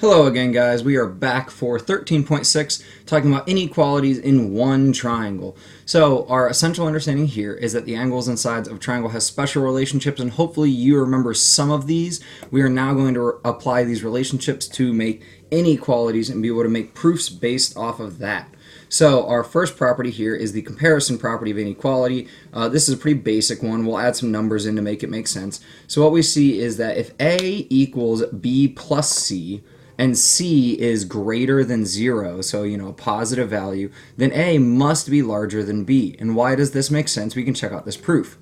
Hello again, guys. We are back for 13.6 talking about inequalities in one triangle. So our essential understanding here is that the angles and sides of a triangle has special relationships, and hopefully you remember some of these. We are now going to apply these relationships to make inequalities and be able to make proofs based off of that. So our first property here is the comparison property of inequality. This is a pretty basic one. We'll add some numbers in to make it make sense. So what we see is that if A equals B plus C, and C is greater than 0, so a positive value, then A must be larger than B. And why does this make sense? We can check out this proof.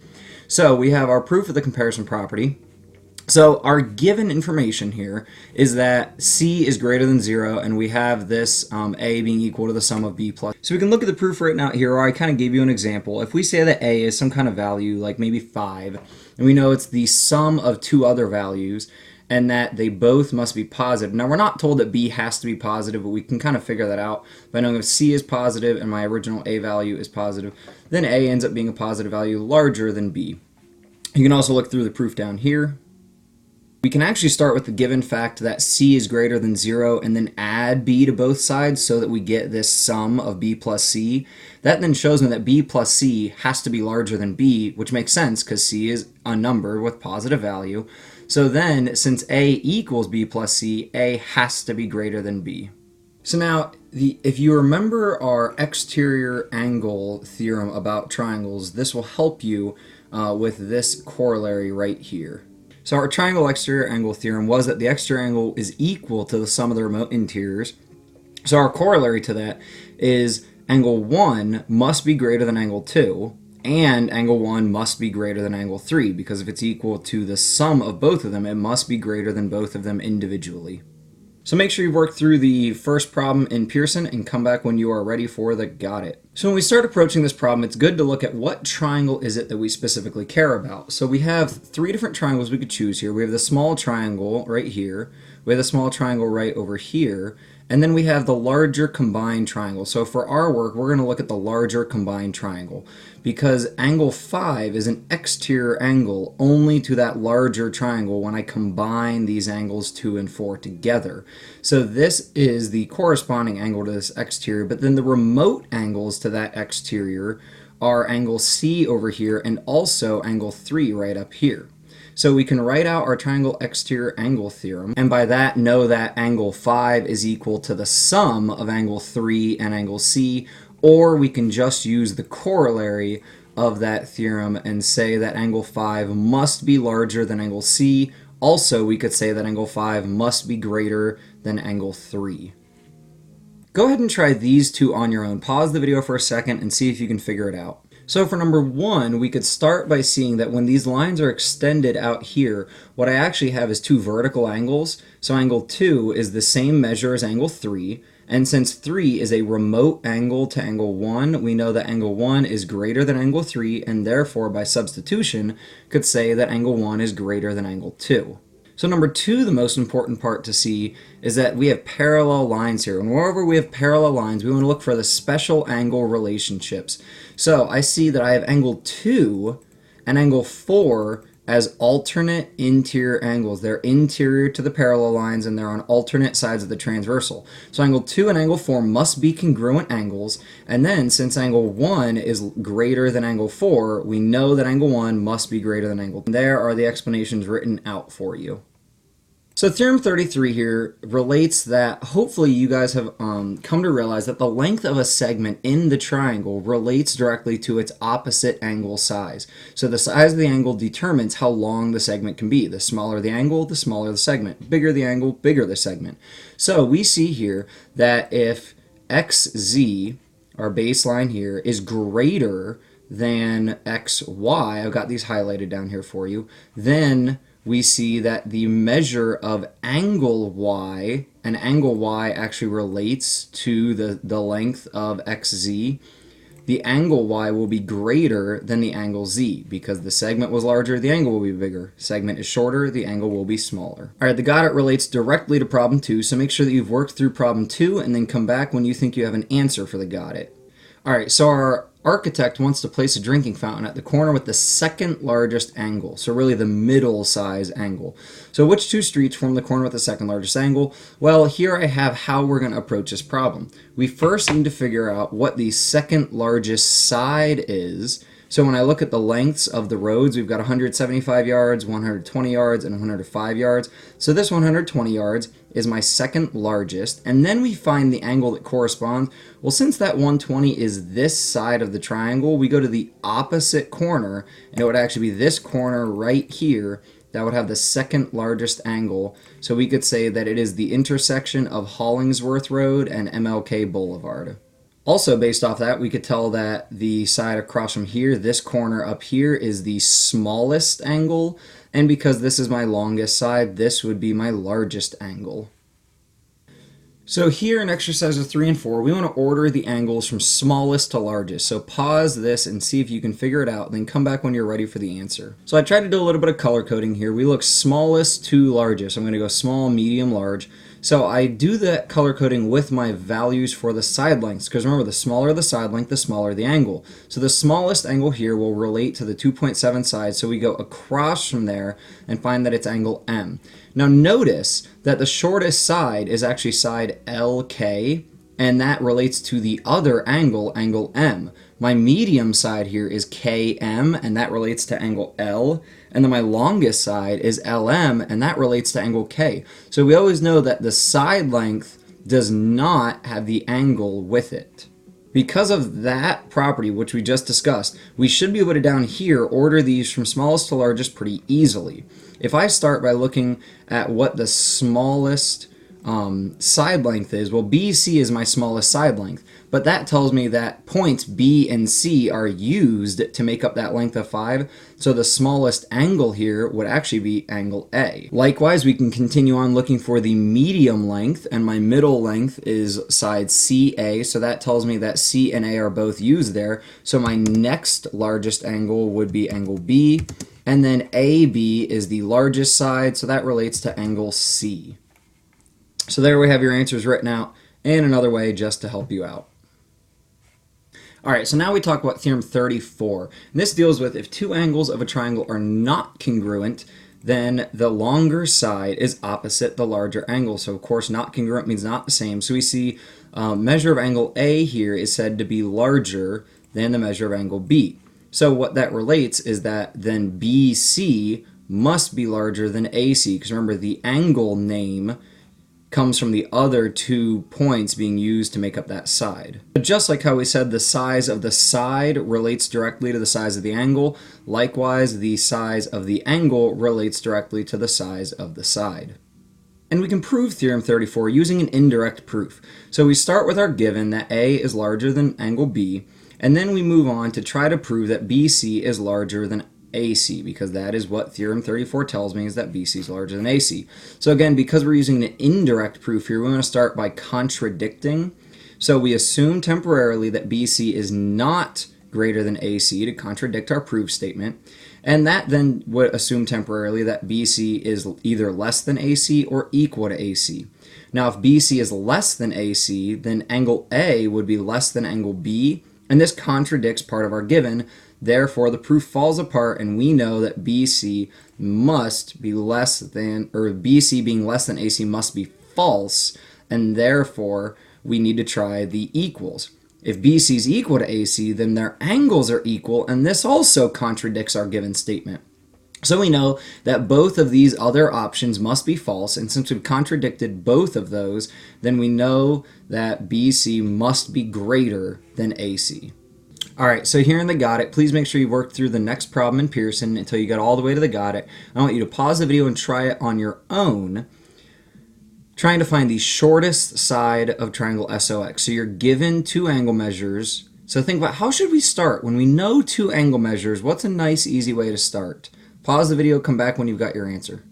So we have our proof of the comparison property. So our given information here is that C is greater than 0, and we have this A being equal to the sum of B plus. So we can look at the proof right now here, or I kind of gave you an example. If we say that A is some kind of value, like maybe 5, and we know it's the sum of two other values, and that they both must be positive. Now, we're not told that B has to be positive, but we can kind of figure that out by knowing if C is positive and my original A value is positive, then A ends up being a positive value larger than B. You can also look through the proof down here. We can actually start with the given fact that C is greater than 0 and then add B to both sides so that we get this sum of B plus C. That then shows me that B plus C has to be larger than B, which makes sense because C is a number with positive value. So then, since A equals B plus C, A has to be greater than B. So now, if you remember our exterior angle theorem about triangles, this will help you with this corollary right here. So our triangle exterior angle theorem was that the exterior angle is equal to the sum of the remote interiors. So our corollary to that is angle 1 must be greater than angle 2, and angle 1 must be greater than angle 3, because if it's equal to the sum of both of them, it must be greater than both of them individually. So make sure you work through the first problem in Pearson and come back when you are ready for the got it. So when we start approaching this problem, it's good to look at what triangle is it that we specifically care about. So we have three different triangles we could choose here. We have the small triangle right here, we have the small triangle right over here, and then we have the larger combined triangle. So for our work, we're going to look at the larger combined triangle because angle 5 is an exterior angle only to that larger triangle when I combine these angles 2 and 4 together. So this is the corresponding angle to this exterior, but then the remote angles to that exterior are angle C over here and also angle 3 right up here. So we can write out our triangle exterior angle theorem, and by that know that angle 5 is equal to the sum of angle 3 and angle C, or we can just use the corollary of that theorem and say that angle 5 must be larger than angle C. Also, we could say that angle 5 must be greater than angle 3. Go ahead and try these two on your own. Pause the video for a second and see if you can figure it out. So for number 1, we could start by seeing that when these lines are extended out here, what I actually have is two vertical angles. So angle 2 is the same measure as angle 3, and since 3 is a remote angle to angle 1, we know that angle 1 is greater than angle 3, and therefore by substitution could say that angle 1 is greater than angle 2. So number 2, the most important part to see is that we have parallel lines here. And wherever we have parallel lines, we want to look for the special angle relationships. So I see that I have angle 2 and angle 4 as alternate interior angles. They're interior to the parallel lines and they're on alternate sides of the transversal. So angle 2 and angle 4 must be congruent angles, and then since angle 1 is greater than angle 4, we know that angle 1 must be greater than angle 2. There are the explanations written out for you. So Theorem 33 here relates that hopefully you guys have come to realize that the length of a segment in the triangle relates directly to its opposite angle size. So the size of the angle determines how long the segment can be. The smaller the angle, the smaller the segment. Bigger the angle, bigger the segment. So we see here that if xz, our baseline here, is greater than xy, I've got these highlighted down here for you, then we see that the measure of angle y, and angle y actually relates to the length of xz, the angle y will be greater than the angle z. Because the segment was larger, the angle will be bigger. Segment is shorter, the angle will be smaller. Alright, the got it relates directly to problem 2, so make sure that you've worked through problem 2 and then come back when you think you have an answer for the got it. Alright, so our architect wants to place a drinking fountain at the corner with the second largest angle, so really the middle size angle. So which two streets form the corner with the second largest angle? Well, here I have how we're going to approach this problem. We first need to figure out what the second largest side is. So when I look at the lengths of the roads, we've got 175 yards, 120 yards, and 105 yards. So this 120 yards is my second largest, and then we find the angle that corresponds. Well, since that 120 is this side of the triangle, we go to the opposite corner, and it would actually be this corner right here that would have the second largest angle. So we could say that it is the intersection of Hollingsworth Road and MLK Boulevard. Also, based off that, we could tell that the side across from here, this corner up here, is the smallest angle, and because this is my longest side, this would be my largest angle. So here in exercises 3 and 4, we want to order the angles from smallest to largest. So pause this and see if you can figure it out, then come back when you're ready for the answer. So I tried to do a little bit of color coding here. We look smallest to largest. I'm going to go small, medium, large. So I do that color coding with my values for the side lengths, because remember, the smaller the side length, the smaller the angle. So the smallest angle here will relate to the 2.7 side, so we go across from there and find that it's angle M. Now notice that the shortest side is actually side LK, and that relates to the other angle, angle M. My medium side here is KM, and that relates to angle L. And then my longest side is LM, and that relates to angle K. So we always know that the side length does not have the angle with it. Because of that property, which we just discussed, we should be able to down here order these from smallest to largest pretty easily. If I start by looking at what the smallest side length is, well, BC is my smallest side length, but that tells me that points B and C are used to make up that length of 5, so the smallest angle here would actually be angle A. Likewise, we can continue on looking for the medium length, and my middle length is side CA, so that tells me that C and A are both used there, so my next largest angle would be angle B, and then AB is the largest side, so that relates to angle C. So there we have your answers written out, and another way just to help you out. Alright, so now we talk about Theorem 34. And this deals with if two angles of a triangle are not congruent, then the longer side is opposite the larger angle. So of course not congruent means not the same. So we see measure of angle A here is said to be larger than the measure of angle B. So what that relates is that then BC must be larger than AC, because remember the angle name comes from the other 2 points being used to make up that side. Just like how we said the size of the side relates directly to the size of the angle, likewise the size of the angle relates directly to the size of the side. And we can prove Theorem 34 using an indirect proof. So we start with our given that A is larger than angle B, and then we move on to try to prove that BC is larger than AC, because that is what Theorem 34 tells me, is that BC is larger than AC. So again, because we're using an indirect proof here, we want to start by contradicting. So we assume temporarily that BC is not greater than AC to contradict our proof statement, and that then would assume temporarily that BC is either less than AC or equal to AC. Now if BC is less than AC, then angle A would be less than angle B, and this contradicts part of our given. Therefore, the proof falls apart, and we know that BC must be less than, or BC being less than AC must be false, and therefore we need to try the equals. If BC is equal to AC, then their angles are equal, and this also contradicts our given statement. So we know that both of these other options must be false, and since we've contradicted both of those, then we know that BC must be greater than AC. Alright, so here in the got it, please make sure you work through the next problem in Pearson until you get all the way to the got it. I want you to pause the video and try it on your own, trying to find the shortest side of triangle SOX. So you're given 2 angle measures. So think about, how should we start? When we know 2 angle measures, what's a nice, easy way to start? Pause the video, come back when you've got your answer.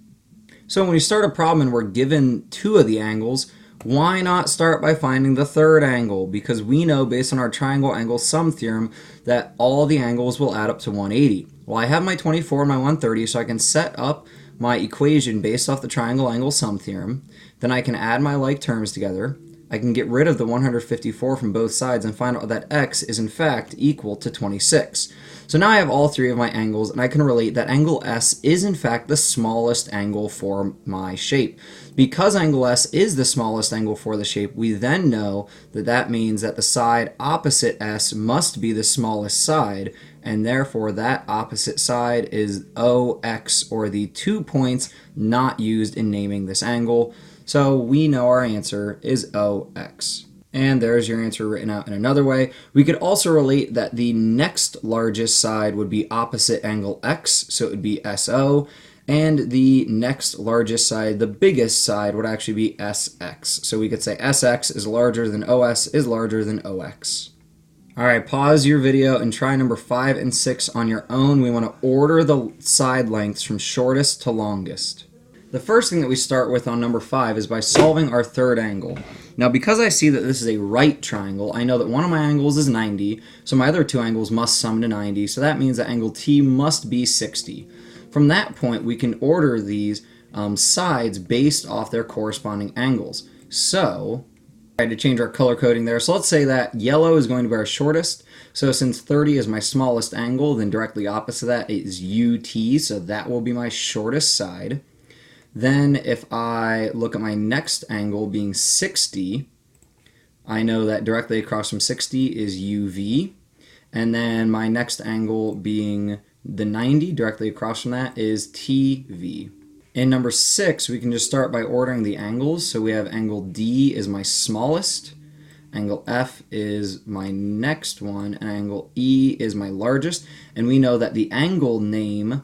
So when we start a problem and we're given 2 of the angles, why not start by finding the third angle? Because we know, based on our triangle angle sum theorem, that all the angles will add up to 180. Well, I have my 24 and my 130, so I can set up my equation based off the triangle angle sum theorem. Then I can add my like terms together. I can get rid of the 154 from both sides and find out that x is in fact equal to 26. So now I have all three of my angles, and I can relate that angle S is in fact the smallest angle for my shape. Because angle S is the smallest angle for the shape, we then know that that means that the side opposite S must be the smallest side, and therefore that opposite side is OX, or the 2 points not used in naming this angle. So we know our answer is OX. And there's your answer written out in another way. We could also relate that the next largest side would be opposite angle X, so it would be SO, and the next largest side, the biggest side, would actually be SX. So we could say SX is larger than OS is larger than OX. Alright, pause your video and try number 5 and 6 on your own. We want to order the side lengths from shortest to longest. The first thing that we start with on number 5 is by solving our third angle. Now, because I see that this is a right triangle, I know that one of my angles is 90, so my other two angles must sum to 90, so that means that angle T must be 60. From that point, we can order these sides based off their corresponding angles. So, I had to change our color coding there. So let's say that yellow is going to be our shortest. So since 30 is my smallest angle, then directly opposite of that is UT, so that will be my shortest side. Then if I look at my next angle being 60, I know that directly across from 60 is UV. And then my next angle being the 90, directly across from that is TV. In number 6, we can just start by ordering the angles. So we have angle D is my smallest, angle F is my next one, and angle E is my largest. And we know that the angle name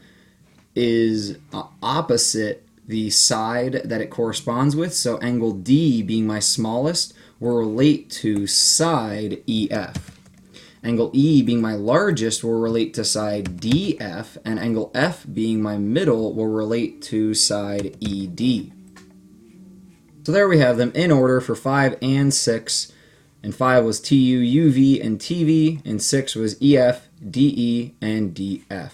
is opposite the side that it corresponds with. So angle D, being my smallest, will relate to side EF. Angle E, being my largest, will relate to side DF, and angle F, being my middle, will relate to side ED. So there we have them in order for 5 and 6. And 5 was TU, UV, and TV, and 6 was EF, DE, and DF.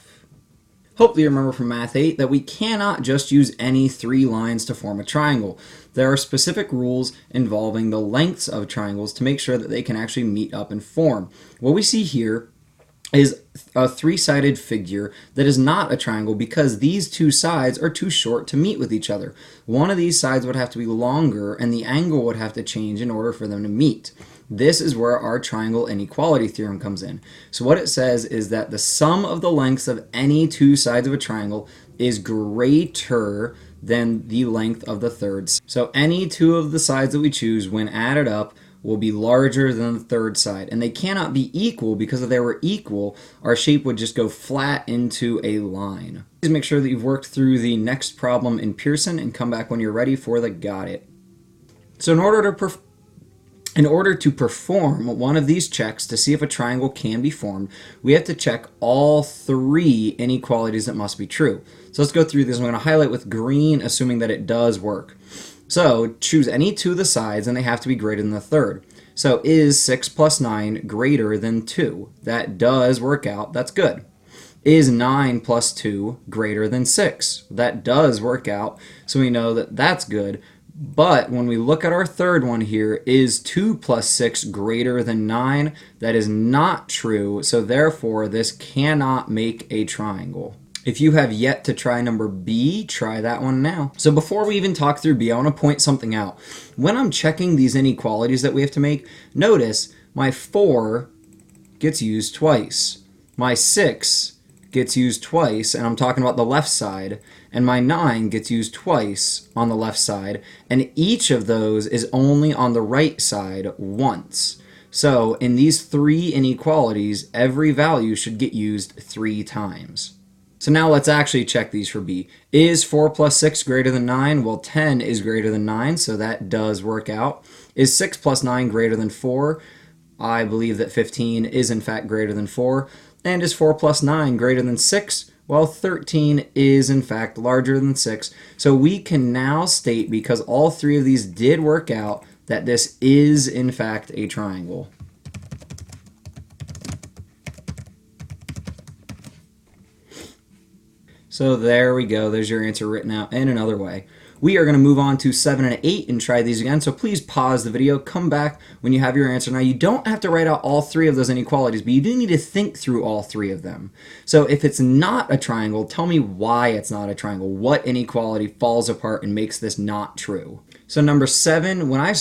Hopefully you remember from Math 8 that we cannot just use any 3 lines to form a triangle. There are specific rules involving the lengths of triangles to make sure that they can actually meet up and form. What we see here is a 3-sided figure that is not a triangle because these two sides are too short to meet with each other. One of these sides would have to be longer, and the angle would have to change in order for them to meet. This is where our triangle inequality theorem comes in. So what it says is that the sum of the lengths of any two sides of a triangle is greater than the length of the third. So any two of the sides that we choose, when added up, will be larger than the third side. And they cannot be equal, because if they were equal, our shape would just go flat into a line. Please make sure that you've worked through the next problem in Pearson and come back when you're ready for the got it. So in order to perform one of these checks to see if a triangle can be formed, we have to check all 3 inequalities that must be true. So let's go through this. I'm going to highlight with green, assuming that it does work. So choose any two of the sides, and they have to be greater than the third. So is 6 plus 9 greater than 2? That does work out. That's good. Is 9 plus 2 greater than 6? That does work out. So we know that that's good. But when we look at our third one here, is 2 plus 6 greater than 9? That is not true, so therefore this cannot make a triangle. If you have yet to try number B, try that one now. So before we even talk through B, I want to point something out. When I'm checking these inequalities that we have to make, notice my 4 gets used twice. My 6 gets used twice, and I'm talking about the left side, and my 9 gets used twice on the left side, and each of those is only on the right side once. So in these 3 inequalities, every value should get used 3 times. So now let's actually check these for B. Is 4 plus 6 greater than 9? Well, 10 is greater than 9, so that does work out. Is 6 plus 9 greater than 4? I believe that 15 is in fact greater than 4. And is 4 plus 9 greater than 6? Well, 13 is in fact larger than 6. So we can now state, because all 3 of these did work out, that this is in fact a triangle. So there we go. There's your answer written out in another way. We are going to move on to 7 and 8 and try these again. So please pause the video, come back when you have your answer. Now, you don't have to write out all 3 of those inequalities, but you do need to think through all 3 of them. So if it's not a triangle, tell me why it's not a triangle. What inequality falls apart and makes this not true? So number 7, when I